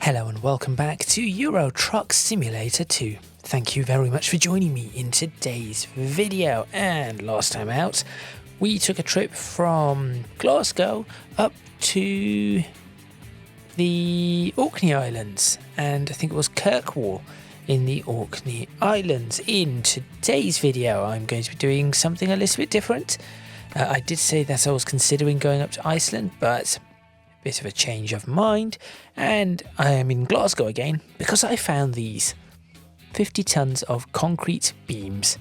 Hello and welcome back to Euro Truck Simulator 2. Thank you very much for joining me in today's video. And last time out, we took a trip from Glasgow up to the Orkney Islands, and I think it was Kirkwall in the Orkney Islands. In today's video, I'm going to be doing something a little bit different. I did say that I was considering going up to Iceland, but bit of a change of mind, and I am in Glasgow again because I found these 50 tons of concrete beams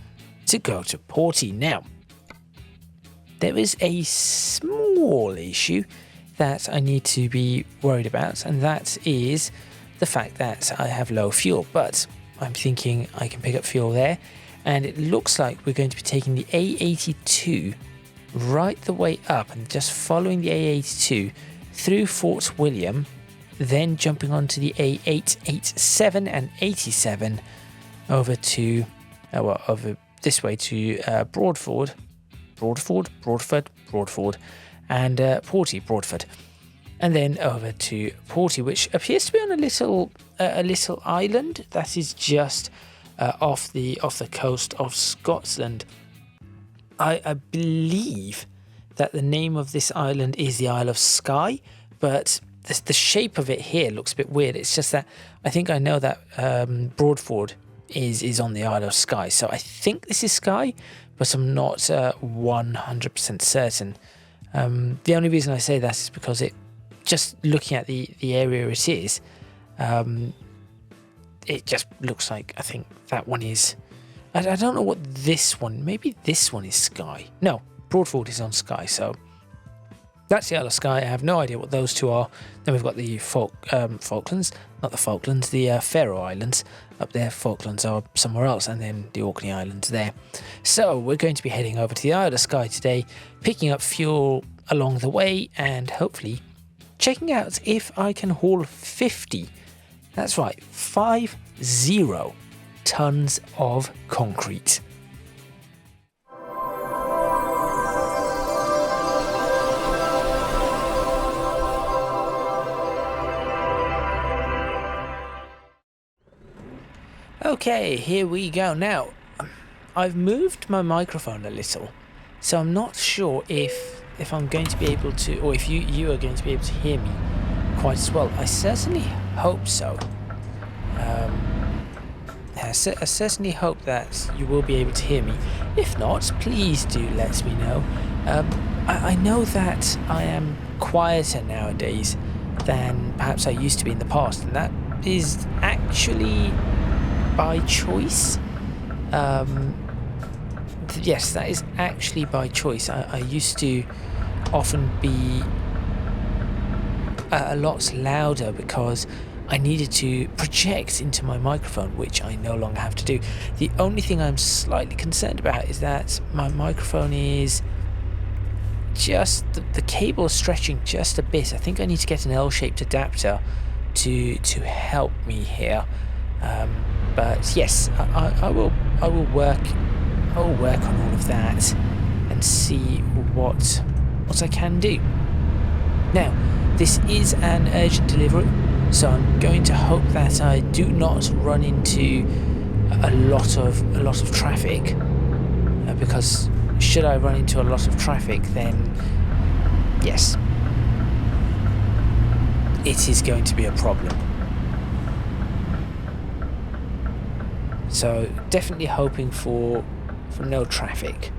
to go to Porty. Now, there is a small issue that I need to be worried about, and that is the fact that I have low fuel, but I'm thinking I can pick up fuel there, and it looks like we're going to be taking the A82 right the way up and just following the A82 through Fort William, then jumping onto the A887 and 87 over to, over this way to Broadford, and Broadford, and then over to Porty, which appears to be on a little island that is just off the coast of Scotland. I believe that the name of this island is the Isle of Skye, but the shape of it here looks a bit weird. It's just that I think I know that Broadford is on the Isle of Skye, so I think this is Skye, but I'm not 100% certain. The only reason I say that is because it, just looking at the area it is, it just looks like, I think that one is, I don't know what this one, maybe this one is Skye. No, Broadford is on Skye, so that's the Isle of Skye. I have no idea what those two are. Then we've got the Falklands, not the Falklands, the Faroe Islands up there. Falklands are somewhere else, and then the Orkney Islands there. So we're going to be heading over to the Isle of Skye today, picking up fuel along the way, and hopefully checking out if I can haul 50, that's right, 50 tons of concrete. Okay, here we go. Now, I've moved my microphone a little, so I'm not sure if I'm going to be able to, or if you are going to be able to hear me quite as well. I certainly hope so. I certainly hope that you will be able to hear me. If not, please do let me know. I know that I am quieter nowadays than perhaps I used to be in the past, and that is actually by choice. Yes, that is actually by choice. I used to often be a lot louder because I needed to project into my microphone, which I no longer have to do. The only thing I'm slightly concerned about is that my microphone is just, the cable is stretching just a bit. I think I need to get an L-shaped adapter to help me here. But yes, I will work on all of that and see what I can do. Now, this is an urgent delivery, so I'm going to hope that I do not run into a lot of traffic, because should I run into a lot of traffic, then yes, it is going to be a problem. So definitely hoping for no traffic.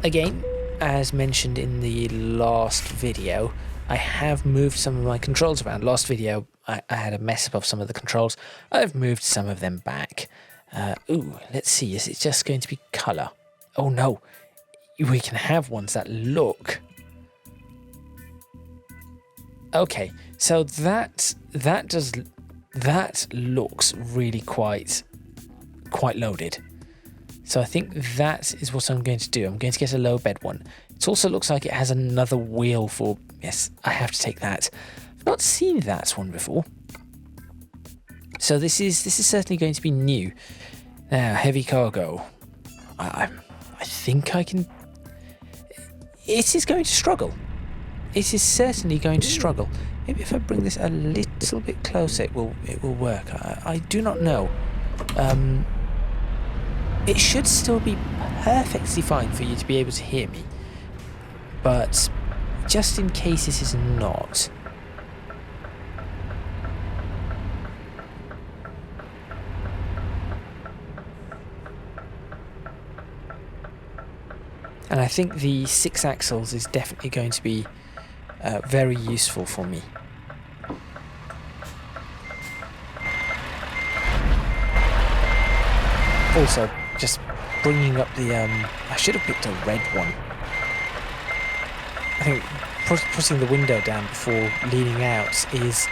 Again, as mentioned in the last video, I have moved some of my controls around. Last video, I had a mess up of some of the controls. I've moved some of them back. Let's see, is it just going to be colour? Oh no, we can have ones that look. Okay, so that looks really quite loaded. So I think that is what I'm going to do. I'm going to get a low bed one. It also looks like it has another wheel for, yes, I have to take that. I've not seen that one before. So this is certainly going to be new. Now, heavy cargo. I think I can. It is going to struggle. it is certainly going to struggle. Maybe if I bring this a little bit closer, it will work. I do not know. It should still be perfectly fine for you to be able to hear me, but just in case it is not. And I think the 6 axles is definitely going to be very useful for me. Also, just bringing up the, I should have picked a red one. I think putting the window down before leaning out is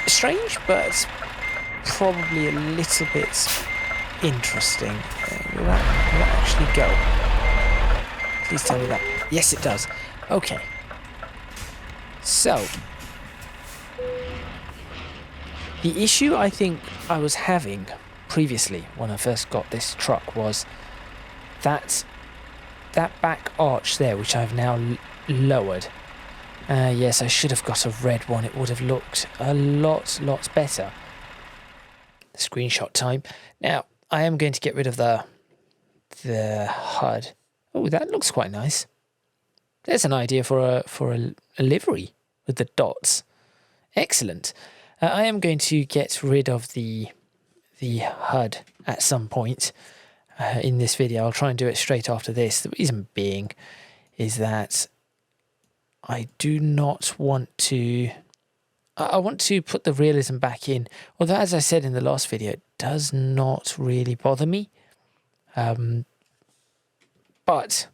strange, but probably a little bit interesting. Will that actually go? Please tell me that. Yes, it does. Okay. So, the issue I think I was having previously when I first got this truck was that back arch there, which I've now lowered. Yes, I should have got a red one. It would have looked a lot better. Screenshot time. Now, I am going to get rid of the HUD. Oh, that looks quite nice. There's an idea for a livery with the dots. Excellent. I am going to get rid of the HUD at some point in this video. I'll try and do it straight after this. The reason being is that I do not want to... I want to put the realism back in. Although, as I said in the last video, it does not really bother me. But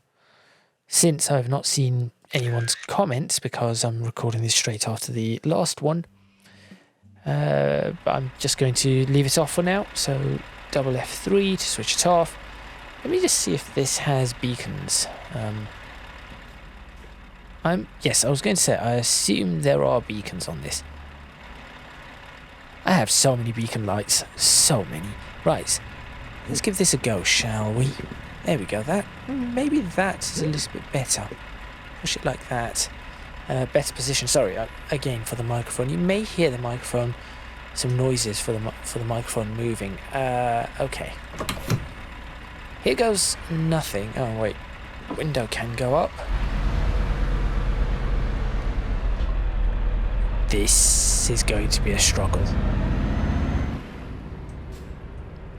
since I've not seen anyone's comments, because I'm recording this straight after the last one, I'm just going to leave it off for now. So double F3 to switch it off. Let me just see if this has beacons. Yes, I was going to say, I assume there are beacons on this. I have so many beacon lights. So many. Right. Let's give this a go, shall we? There we go. Maybe that is a little bit better. Push it like that. Better position. Sorry, again, for the microphone. You may hear the microphone, some noises for the microphone moving. Okay. Here goes nothing. Oh, wait. Window can go up. This is going to be a struggle.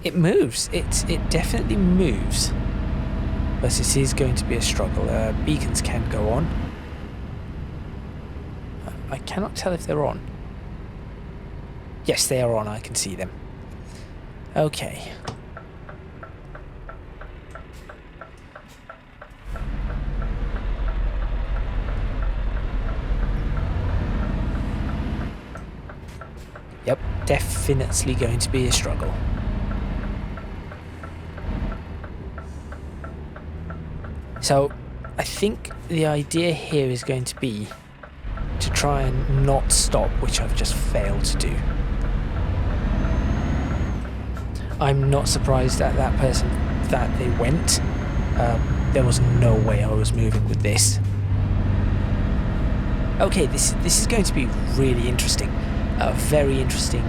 It moves. It definitely moves. But it is going to be a struggle. Beacons can go on. I cannot tell if they're on. Yes, they are on. I can see them. Okay. Yep, definitely going to be a struggle. So, I think the idea here is going to be to try and not stop, which I've just failed to do. I'm not surprised at that person that they went. There was no way I was moving with this. Okay, this is going to be really interesting. A very interesting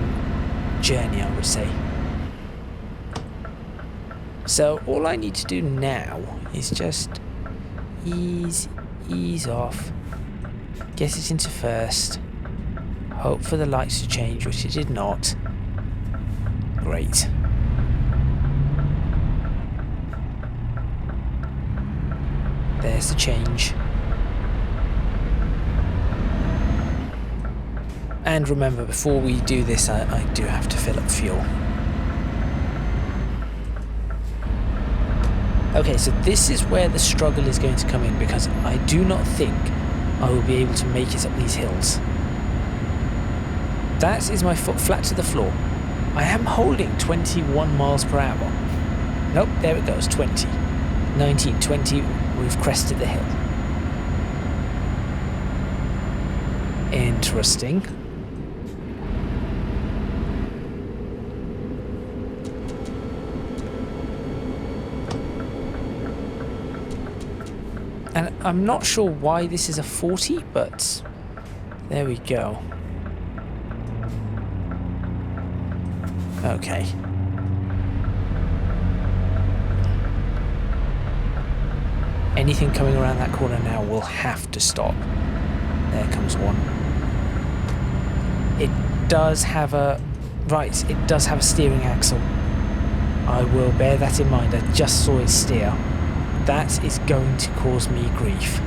journey, I would say. So all I need to do now is just ease off, get it into first, hope for the lights to change, which it did not. Great. There's the change. And remember, before we do this, I do have to fill up fuel. Okay, so this is where the struggle is going to come in, because I do not think I will be able to make it up these hills. That is my foot flat to the floor. I am holding 21 miles per hour. Nope, there it goes, 20. 19, 20, we've crested the hill. Interesting. And I'm not sure why this is a 40, but there we go. Okay. Anything coming around that corner now will have to stop. There comes one. It does have a... Right, it does have a steering axle. I will bear that in mind. I just saw it steer. That is going to cause me grief.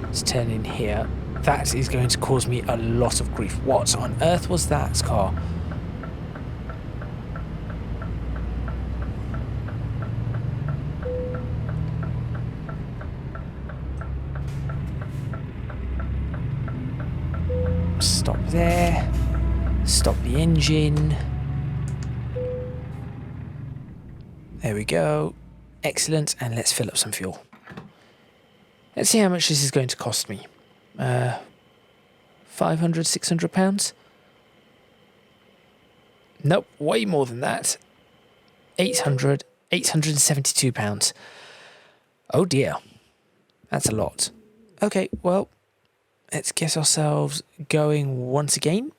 Let's turn in here. That is going to cause me a lot of grief. What on earth was that car? Stop there. Stop the engine. There we go. Excellent. And let's fill up some fuel. Let's see how much this is going to cost me. 500, 600 pounds? Nope, way more than that. 872 pounds. Oh dear. That's a lot. Okay, well, let's get ourselves going once again.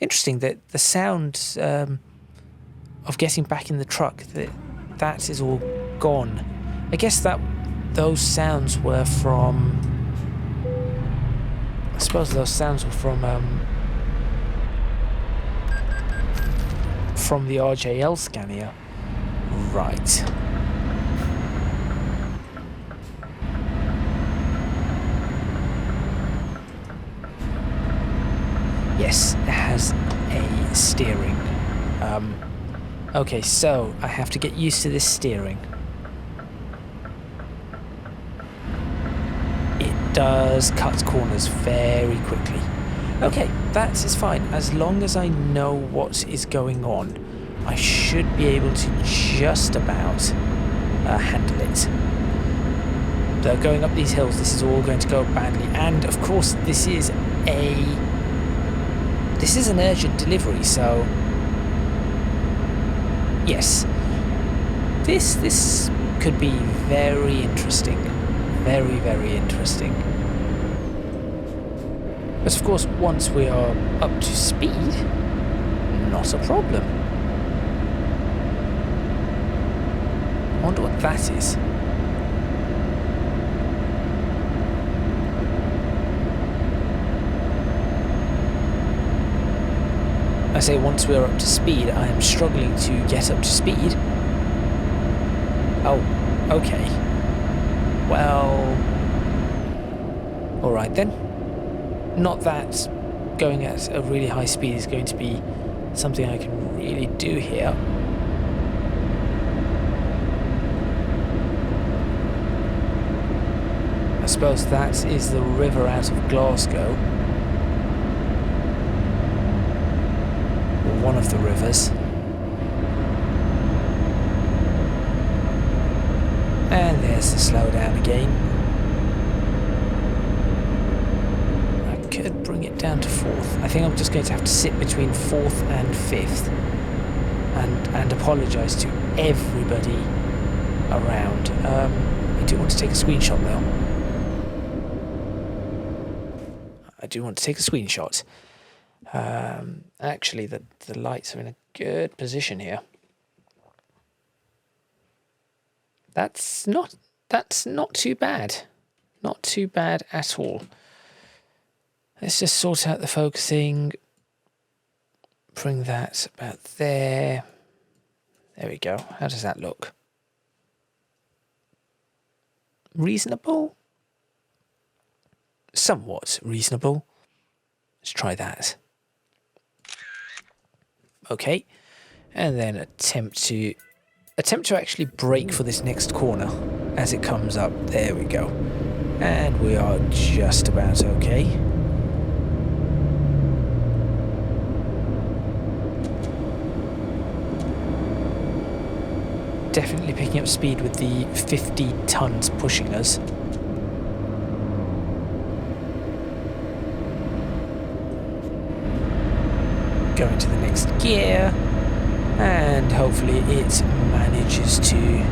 Interesting that the sound of getting back in the truck, that is all gone. I guess that those sounds were from... I suppose those sounds were from the RJL scanner. Right. Yes, it has a steering. Okay, so I have to get used to this steering. It does cut corners very quickly. Okay, that is fine. As long as I know what is going on, I should be able to just about handle it. Though going up these hills, this is all going to go badly. And of course, this is an urgent delivery, so yes, this could be very interesting, very, very interesting. But of course, once we are up to speed, not a problem. I wonder what that is. I say once we're up to speed, I am struggling to get up to speed. Oh, okay. Well... Alright then. Not that going at a really high speed is going to be something I can really do here. I suppose that is the river out of Glasgow. One of the rivers. And there's the slowdown again. I could bring it down to 4th. I think I'm just going to have to sit between 4th and 5th and apologise to everybody around. I do want to take a screenshot though. I do want to take a screenshot. Actually, the lights are in a good position here. That's not too bad. Not too bad at all. Let's just sort out the focusing. Bring that about there. There we go. How does that look? Reasonable? Somewhat reasonable. Let's try that. Okay, and then attempt to actually brake for this next corner as it comes up. There we go. And we are just about okay. Definitely picking up speed with the 50 tons pushing us. Going to the next gear, and hopefully it manages to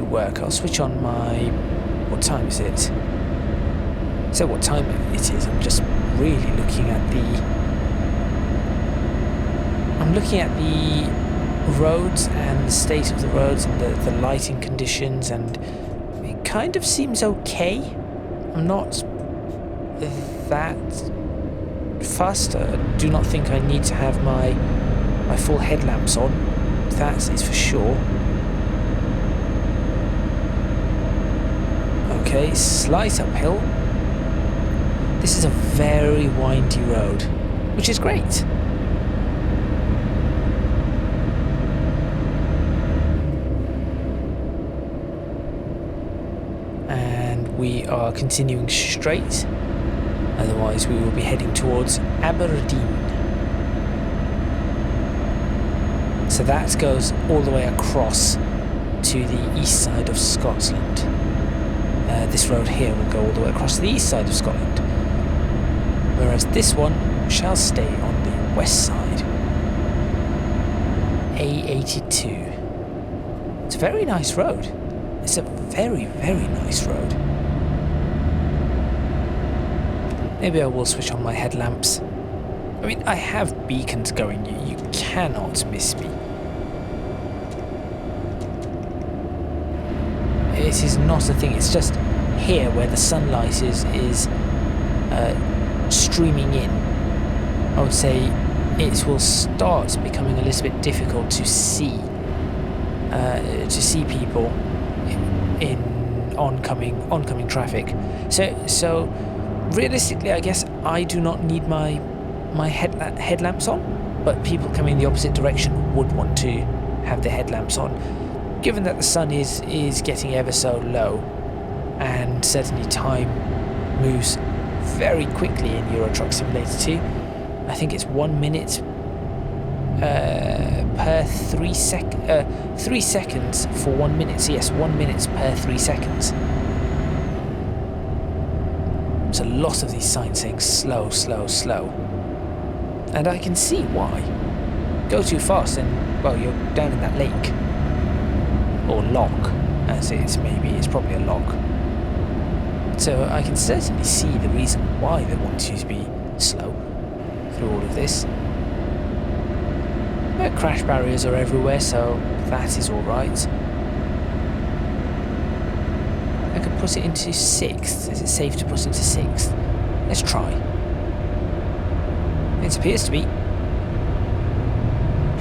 work. I'll switch on my... What time is it? So what time it is? I'm just really looking at the roads and the state of the roads and the lighting conditions, and it kind of seems okay. I'm not that fussed. I do not think I need to have my full headlamps on. That is for sure. Okay, slight uphill. This is a very windy road, which is great. And we are continuing straight. Otherwise, we will be heading towards Aberdeen. So that goes all the way across to the east side of Scotland. This road here will go all the way across to the east side of Scotland, whereas this one shall stay on the west side. A82. It's a very nice road. It's a very, very nice road. Maybe I will switch on my headlamps. I mean, I have beacons going. You cannot miss me. It is not a thing. It's just here where the sunlight is streaming in. I would say it will start becoming a little bit difficult to see people in oncoming traffic. So realistically, I guess I do not need my headlamps on, but people coming in the opposite direction would want to have their headlamps on. Given that the sun is getting ever so low, and certainly time moves very quickly in Euro Truck Simulator 2. I think it's 1 minute per 3 seconds for 1 minute. So yes, 1 minute per 3 seconds. There's a lot of these signs saying slow, slow, slow. And I can see why. Go too fast and, well, you're down in that lake. Or lock, as it is, maybe. It's probably a lock. So I can certainly see the reason why they want you to be slow through all of this. Crash barriers are everywhere, so that is alright. I could put it into 6th. Is it safe to put it into 6th? Let's try. It appears to be.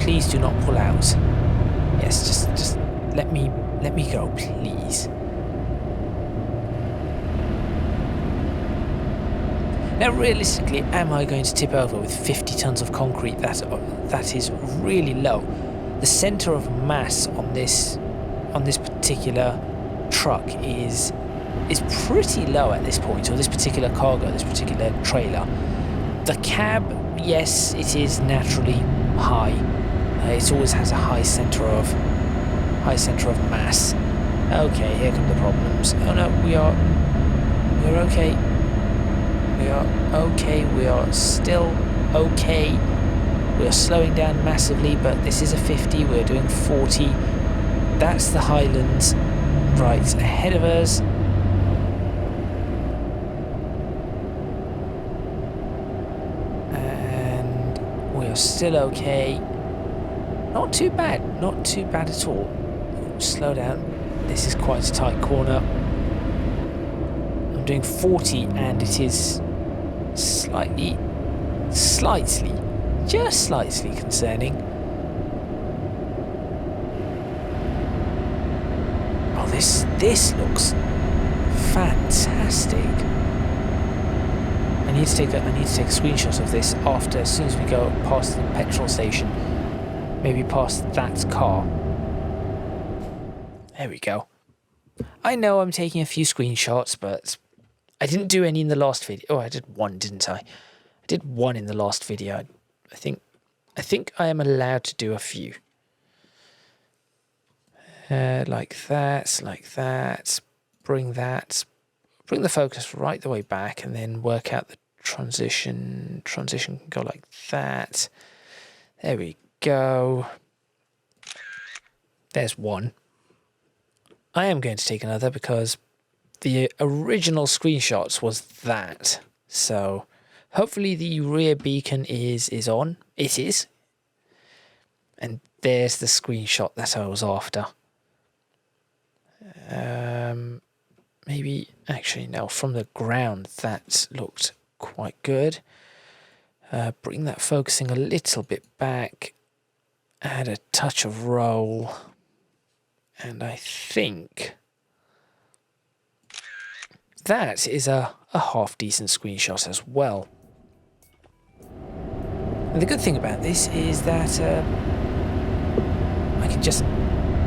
Please do not pull out. Yes, just let me go, please. Now, realistically, am I going to tip over with 50 tons of concrete? That is really low. The centre of mass on this particular truck is pretty low at this point, or this particular cargo, this particular trailer. The cab, yes, it is naturally high. It always has a high centre of mass. Okay, here come the problems. Oh no, we're okay. We are okay. We are still okay. We are slowing down massively, but this is a 50. We're doing 40. That's the Highlands right ahead of us. And we are still okay. Not too bad. Not too bad at all. Slow down. This is quite a tight corner. I'm doing 40 and it is just slightly concerning. Oh, this looks fantastic. I need to take a screenshot of this as soon as we go past the petrol station. Maybe past that car. There we go. I know I'm taking a few screenshots, but I didn't do any in the last video. Oh, I did one, didn't I? I did one in the last video. I think I am allowed to do a few. Like that. Bring the focus right the way back, and then work out the transition. Transition can go like that. There we go. There's one. I am going to take another because the original screenshots was that. So hopefully the rear beacon is on. It is. And there's the screenshot that I was after. Maybe, actually, no, from the ground that looked quite good. Bring that focusing a little bit back. Add a touch of roll. And I think that is a half decent screenshot as well. And the good thing about this is that I can just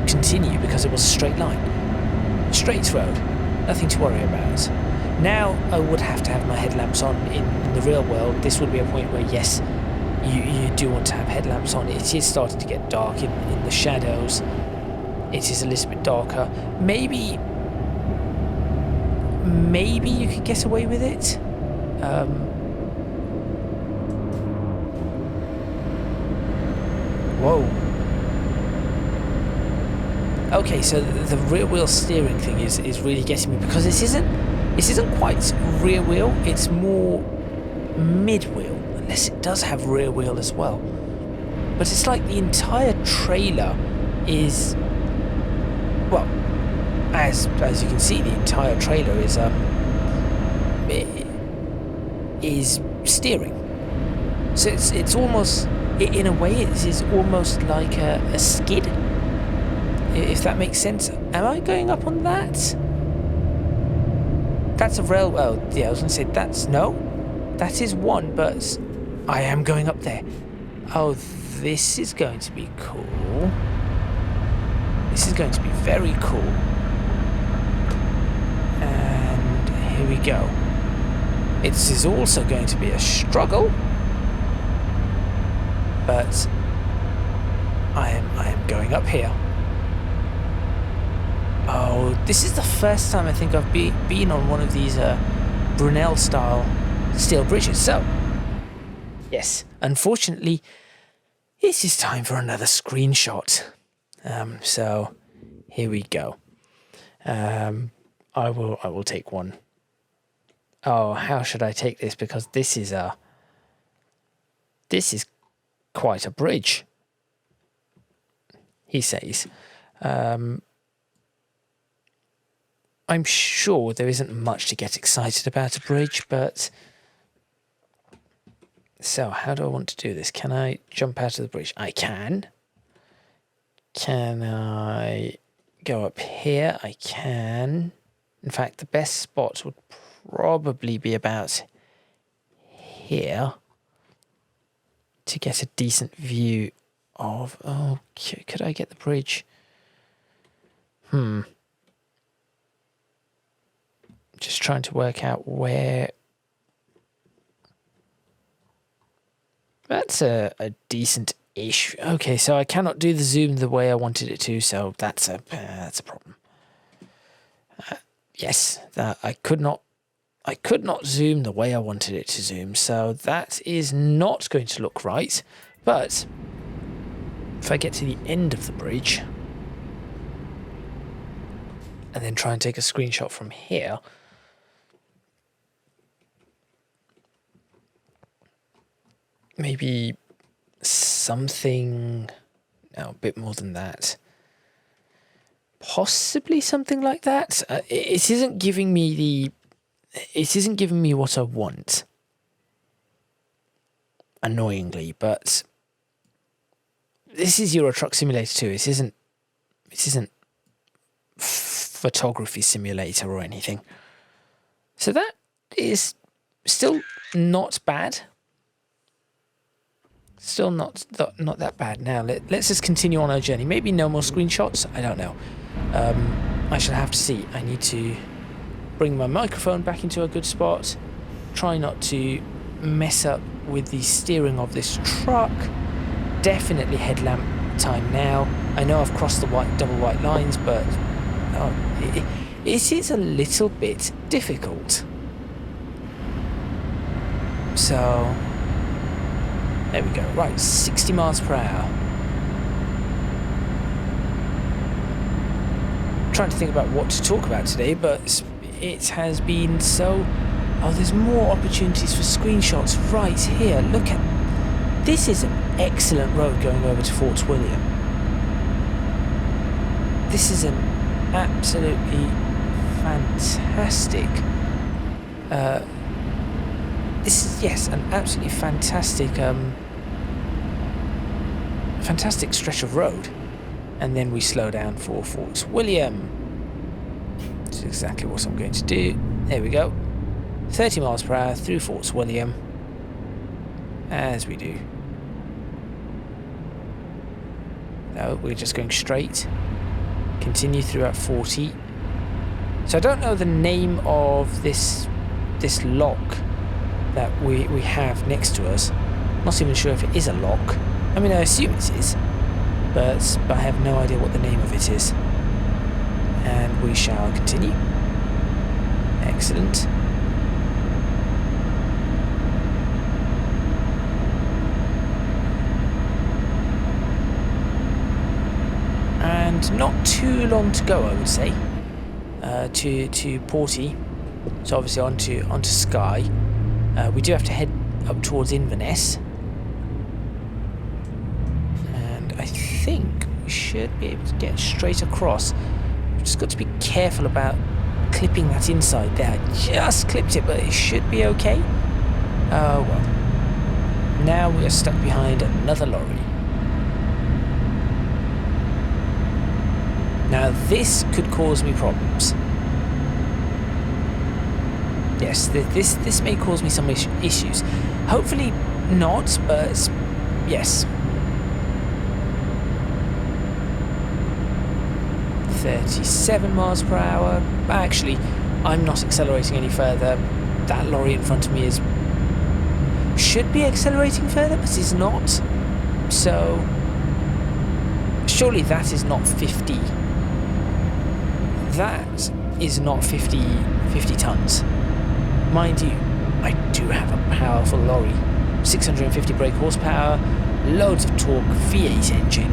continue because it was a straight line. Straight road. Nothing to worry about. Now I would have to have my headlamps on in the real world. This would be a point where, yes, you do want to have headlamps on. It is starting to get dark in the shadows. It is a little bit darker. Maybe you could get away with it. Whoa. Okay, so the rear wheel steering thing is really getting me, because this isn't quite rear wheel, it's more mid wheel, unless it does have rear wheel as well. But it's like the entire trailer is, well, as you can see, the entire trailer is steering. So it's almost, in a way, it is almost like a skid. If that makes sense. Am I going up on that? That's a rail. Oh, yeah, I was going to say that's no. That is one, but I am going up there. Oh, this is going to be cool. This is going to be very cool. And here we go. It is also going to be a struggle, but I am going up here. Oh, this is the first time I think I've been on one of these Brunel-style steel bridges. So, yes, unfortunately, it is time for another screenshot. So, here we go. I will take one. Oh, how should I take this? Because this is quite a bridge, he says. I'm sure there isn't much to get excited about a bridge, but... So, how do I want to do this? Can I jump out of the bridge? I can. Can I go up here? I can. In fact, the best spot would probably be about here to get a decent view of... Oh, could I get the bridge? Just trying to work out where... That's a decent-ish... Okay, so I cannot do the zoom the way I wanted it to, so that's a problem. Yes, I could not zoom the way I wanted it to zoom, so that is not going to look right. But if I get to the end of the bridge and then try and take a screenshot from here, maybe something, no, a bit more than that. Possibly something like that. It isn't giving me what I want, annoyingly, but this is Euro Truck Simulator 2. It isn't photography simulator or anything. So that is still not bad. Still not that bad. Now let's just continue on our journey. Maybe no more screenshots. I don't know. I shall have to see. I need to bring my microphone back into a good spot. Try not to mess up with the steering of this truck. Definitely headlamp time now. I know I've crossed the double white lines, but it is a little bit difficult. So there we go. Right, 60 miles per hour. trying to think about what to talk about today, but it has been so... Oh, there's more opportunities for screenshots right here. Look at... This is an excellent road going over to Fort William. This is an absolutely fantastic... this is, yes, an absolutely fantastic... fantastic stretch of road. And then we slow down for Fort William. That's exactly what I'm going to do. There we go. 30 miles per hour through Fort William. As we do. No, we're just going straight. Continue throughout 40. So I don't know the name of this lock that we have next to us. Not even sure if it is a lock. I mean, I assume it is. But I have no idea what the name of it is. And we shall continue. Excellent. And not too long to go, I would say, to Porty. So obviously onto Skye. We do have to head up towards Inverness. I think we should be able to get straight across. We've just got to be careful about clipping that inside there. I just clipped it, but it should be okay. Oh well. Now we are stuck behind another lorry. Now this could cause me problems. Yes, this may cause me some issues. Hopefully not, but yes. 37 miles per hour. Actually, I'm not accelerating any further. That lorry in front of me should be accelerating further, but is not. So surely that is not 50. That is not 50 tons. Mind you, I do have a powerful lorry. 650 brake horsepower, loads of torque, V8 engine.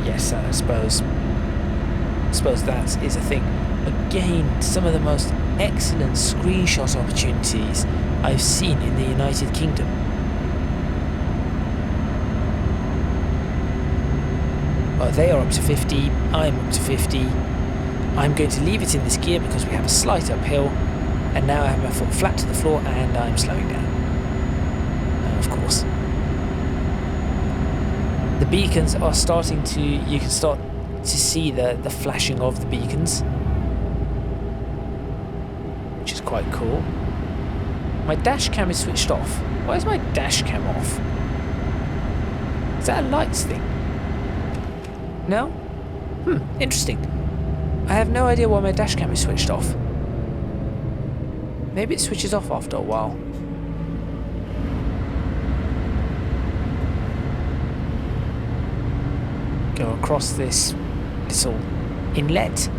Yes, I suppose that is a thing. Again, some of the most excellent screenshot opportunities I've seen in the United Kingdom. Well, they are up to 50, I'm up to 50. I'm going to leave it in this gear because we have a slight uphill, and now I have my foot flat to the floor and I'm slowing down. Of course. The beacons are starting to... You can start to see the flashing of the beacons, which is quite cool. My dash cam is switched off. Why is my dash cam off? Is that a lights thing? No? Interesting. I have no idea why my dash cam is switched off. Maybe it switches off after a while. Go across this little inlet.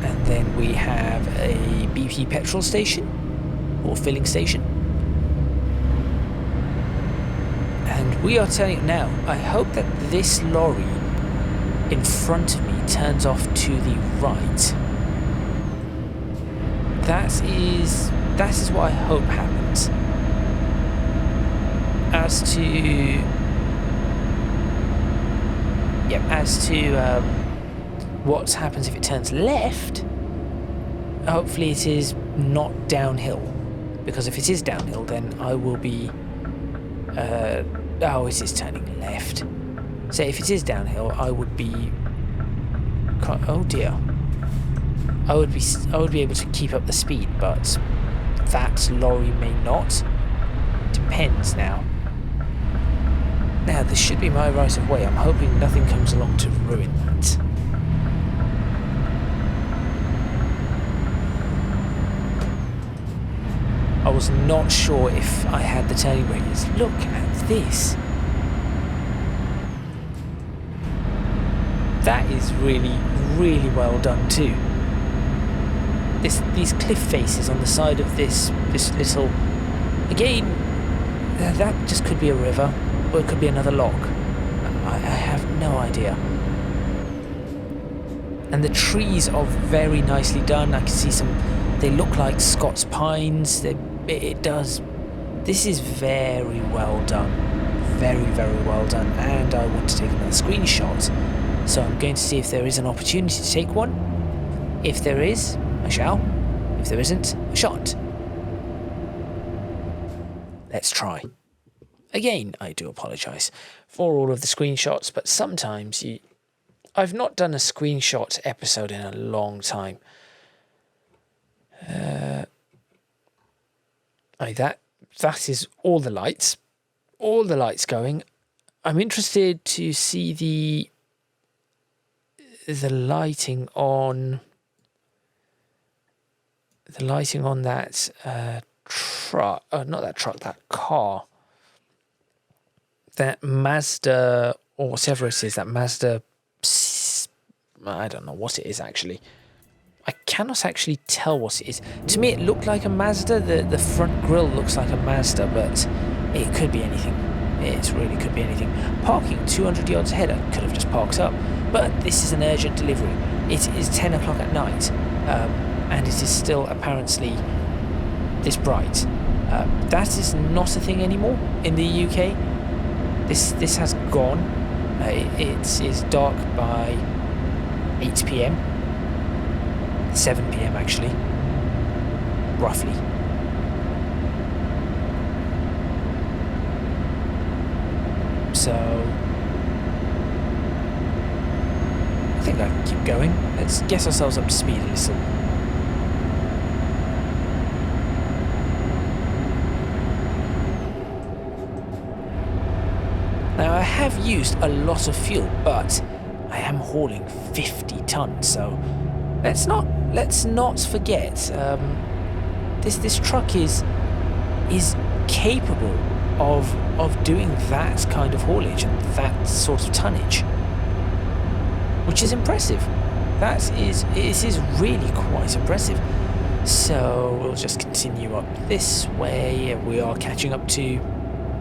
And then we have a BP petrol station, or filling station. And we are turning now. I hope that this lorry in front of me turns off to the right. That is what I hope happens. As to what happens if it turns left, hopefully it is not downhill, because if it is downhill then I will be oh, it is turning left. So if it is downhill I would be, oh dear, I would be able to keep up the speed, but that lorry may not. Depends now. Now, this should be my right of way. I'm hoping nothing comes along to ruin that. I was not sure if I had the turning radius. Look at this. That is really, really well done too. These cliff faces on the side of this little... Again, that just could be a river. Or it could be another lock. I have no idea. And the trees are very nicely done. I can see some, they look like Scots pines. It does. This is very well done. Very, very well done. And I want to take another screenshot. So I'm going to see if there is an opportunity to take one. If there is, I shall. If there isn't, I shan't. Let's try. Again, I do apologise for all of the screenshots, but sometimes I've not done a screenshot episode in a long time. That is all the lights. All the lights going. I'm interested to see the lighting on that truck. Not that truck, that car. That Mazda, or whatever it is, that Mazda Psssst, I don't know what it is actually. I cannot actually tell what it is. To me it looked like a Mazda, the front grille looks like a Mazda, but it could be anything. It really could be anything. Parking 200 yards ahead, I could have just parked up. But this is an urgent delivery. It is 10 o'clock at night, and it is still apparently this bright. That is not a thing anymore in the UK. This has gone. It is dark by 8 p.m. 7 p.m. actually, roughly. So I think I can keep going. Let's get ourselves up to speed a little. Now I have used a lot of fuel, but I am hauling 50 tons, so let's not forget this truck is capable of doing that kind of haulage and that sort of tonnage, which is impressive. It is really quite impressive. So we'll just continue up this way. We are catching up to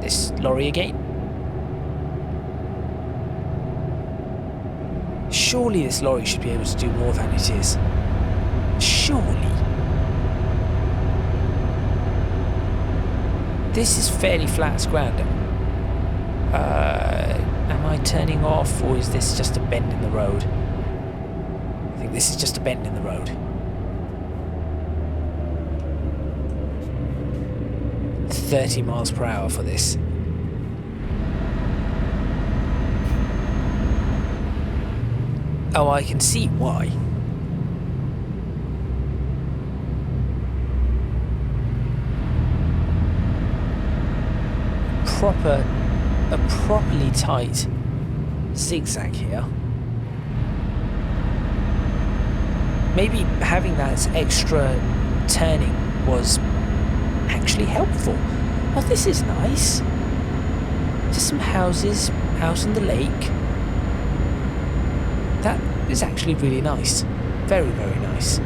this lorry again. Surely this lorry should be able to do more than it is. Surely. This is fairly flat ground. Am I turning off, or is this just a bend in the road? I think this is just a bend in the road. 30 miles per hour for this. Oh, I can see why. A properly tight zigzag here. Maybe having that extra turning was actually helpful. Oh, this is nice. Just some houses out on the lake. That is actually really nice. Very, very nice.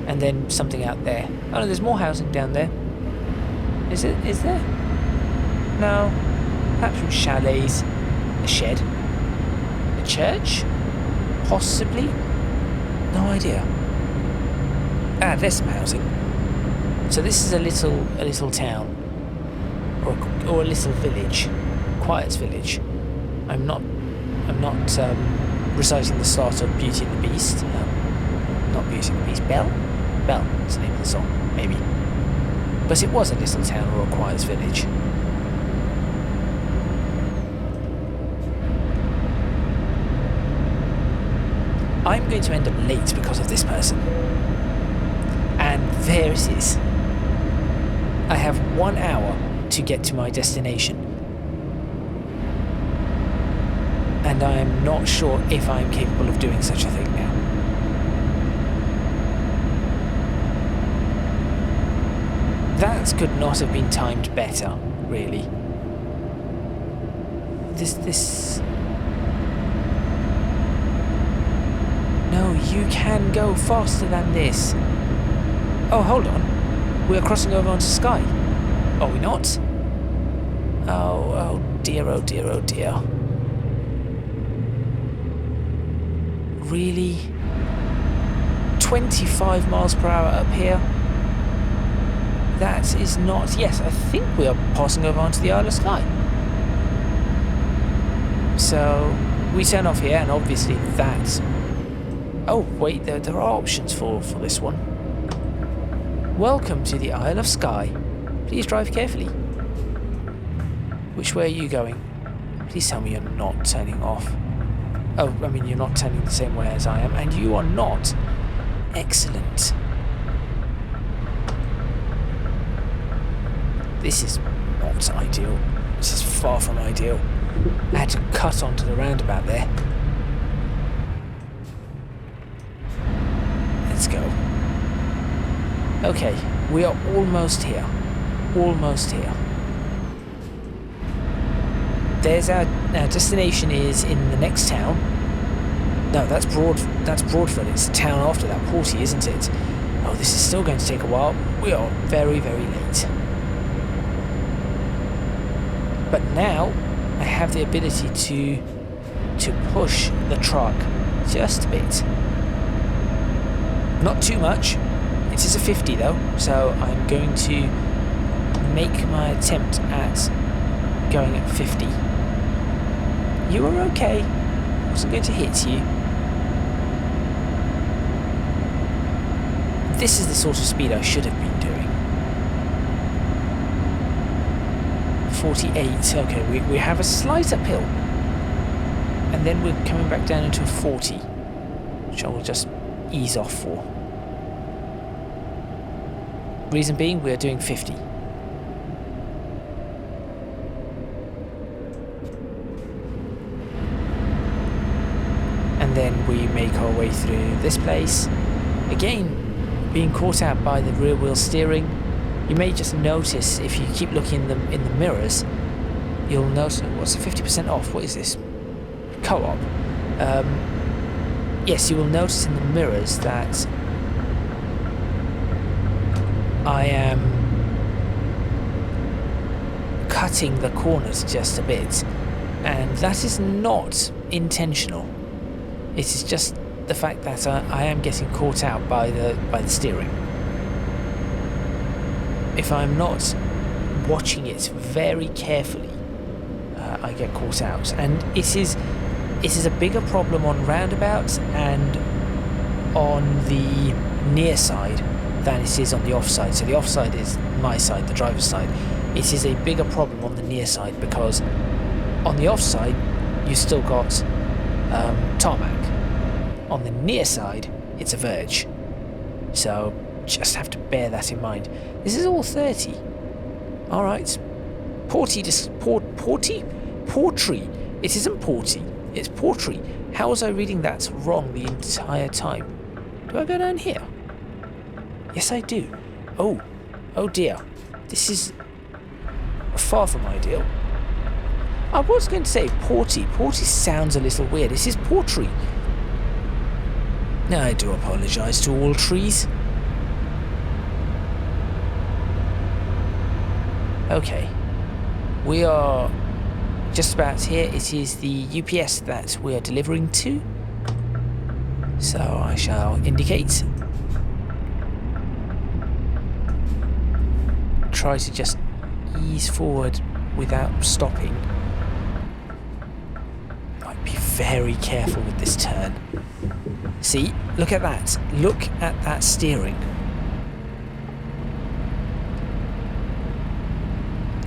And then something out there. Oh no, there's more housing down there. Is there? No. Perhaps some chalets. A shed. A church? Possibly? No idea. Ah, there's some housing. So this is a little town. Or a little village. Quiet's village. I'm not reciting the start of Beauty and the Beast. Not Beauty and the Beast. Belle is the name of the song, maybe. But it was a little town or a quiet's village. I'm going to end up late because of this person. And there it is. I have 1 hour to get to my destination. And I am not sure if I am capable of doing such a thing now. That could not have been timed better, really. This... No, you can go faster than this. Oh, hold on. We are crossing over onto Sky. Are we not? Oh dear, oh dear, oh dear. Really? 25 miles per hour up here? That is not... Yes, I think we are passing over onto the Isle of Skye. So we turn off here, and obviously that's... Oh, wait, there are options for this one. Welcome to the Isle of Skye. Please drive carefully. Which way are you going? Please tell me you're not turning off. Oh, I mean, you're not turning the same way as I am, and you are not. Excellent. This is not ideal. This is far from ideal. I had to cut onto the roundabout there. Let's go. Okay, we are almost here. Almost here. There's our destination is in the next town. No, that's Broadford. It's a town after that, Porty, isn't it? Oh, this is still going to take a while. We are very, very late. But now I have the ability to push the truck just a bit. Not too much. It is a 50 though, so I'm going to make my attempt at going at 50. You are okay. I wasn't going to hit you. This is the sort of speed I should have been doing. 48. Okay, we have a slight uphill. And then we're coming back down into a 40, which I will just ease off for. Reason being, we're doing 50. And then we make our way through this place. Again, being caught out by the rear wheel steering. You may just notice, if you keep looking in the mirrors, you'll notice, what's the 50% off? What is this? Co-op. Yes, you will notice in the mirrors that I am cutting the corners just a bit, and that is not intentional. It is just the fact that I am getting caught out by the steering. If I'm not watching it very carefully, I get caught out, and it is a bigger problem on roundabouts and on the near side than it is on the offside. So the offside is my side, the driver's side. It is a bigger problem on the near side because on the offside you still got tarmac. On the near side it's a verge. So just have to bear that in mind. This is all 30. Alright. Portree. It isn't Porty, it's Portree. How was I reading that wrong the entire time? Do I go down here? Yes, I do. Oh dear. This is far from ideal. I was going to say Porty. Porty sounds a little weird. This is Portree. I do apologise to all trees. Okay. We are just about here. It is the UPS that we are delivering to. So I shall indicate. Try to just ease forward without stopping. Might be very careful with this turn. See, look at that. Look at that steering.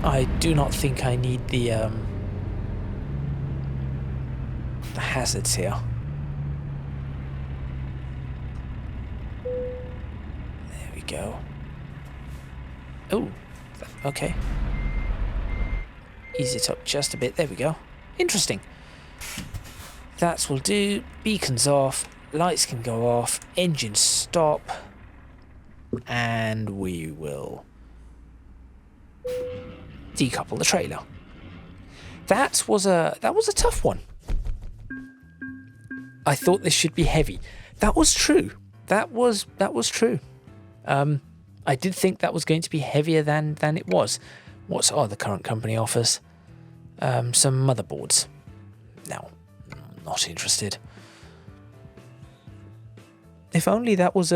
I do not think I need the hazards here. There we go. Oh, okay. Ease it up just a bit. There we go. Interesting. That will do. Beacons off. Lights can go off. Engine stop. And we will decouple the trailer. That was a tough one. I thought this should be heavy. That was true. That was true. I did think that was going to be heavier than it was. What are the current company offers? some motherboards. No, not interested. If only that was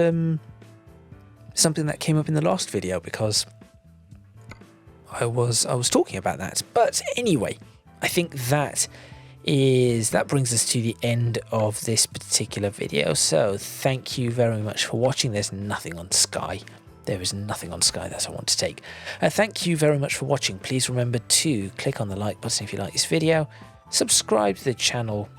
something that came up in the last video, because I was talking about that. But anyway, I think that brings us to the end of this particular video. So thank you very much for watching. There's nothing on Sky. There is nothing on Sky that I want to take. Thank you very much for watching. Please remember to click on the like button if you like this video. Subscribe to the channel.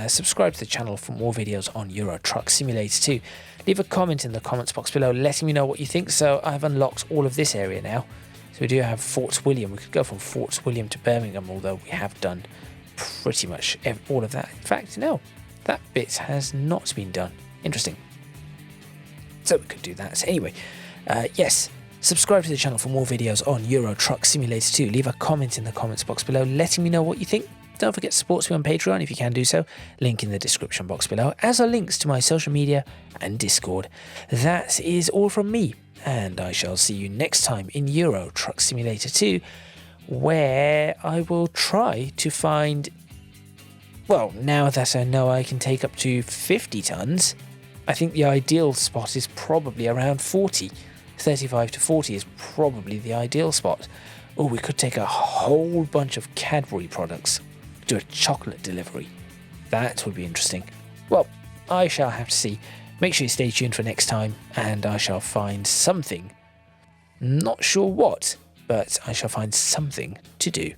Subscribe to the channel for more videos on Euro Truck Simulator 2. Leave a comment in the comments box below letting me know what you think. So I've unlocked all of this area now. So we do have Fort William. We could go from Fort William to Birmingham, although we have done pretty much all of that. In fact, no, that bit has not been done. Interesting. So we could do that. Anyway, yes, subscribe to the channel for more videos on Euro Truck Simulator 2. Leave a comment in the comments box below letting me know what you think. Don't forget to support me on Patreon if you can do so. Link in the description box below, as are links to my social media and Discord. That is all from me, and I shall see you next time in Euro Truck Simulator 2, where I will try to find... Well, now that I know I can take up to 50 tons, I think the ideal spot is probably around 40. 35 to 40 is probably the ideal spot. Oh, we could take a whole bunch of Cadbury products, do a chocolate delivery. That would be interesting. Well, I shall have to see. Make sure you stay tuned for next time, and I shall find something. Not sure what, but I shall find something to do.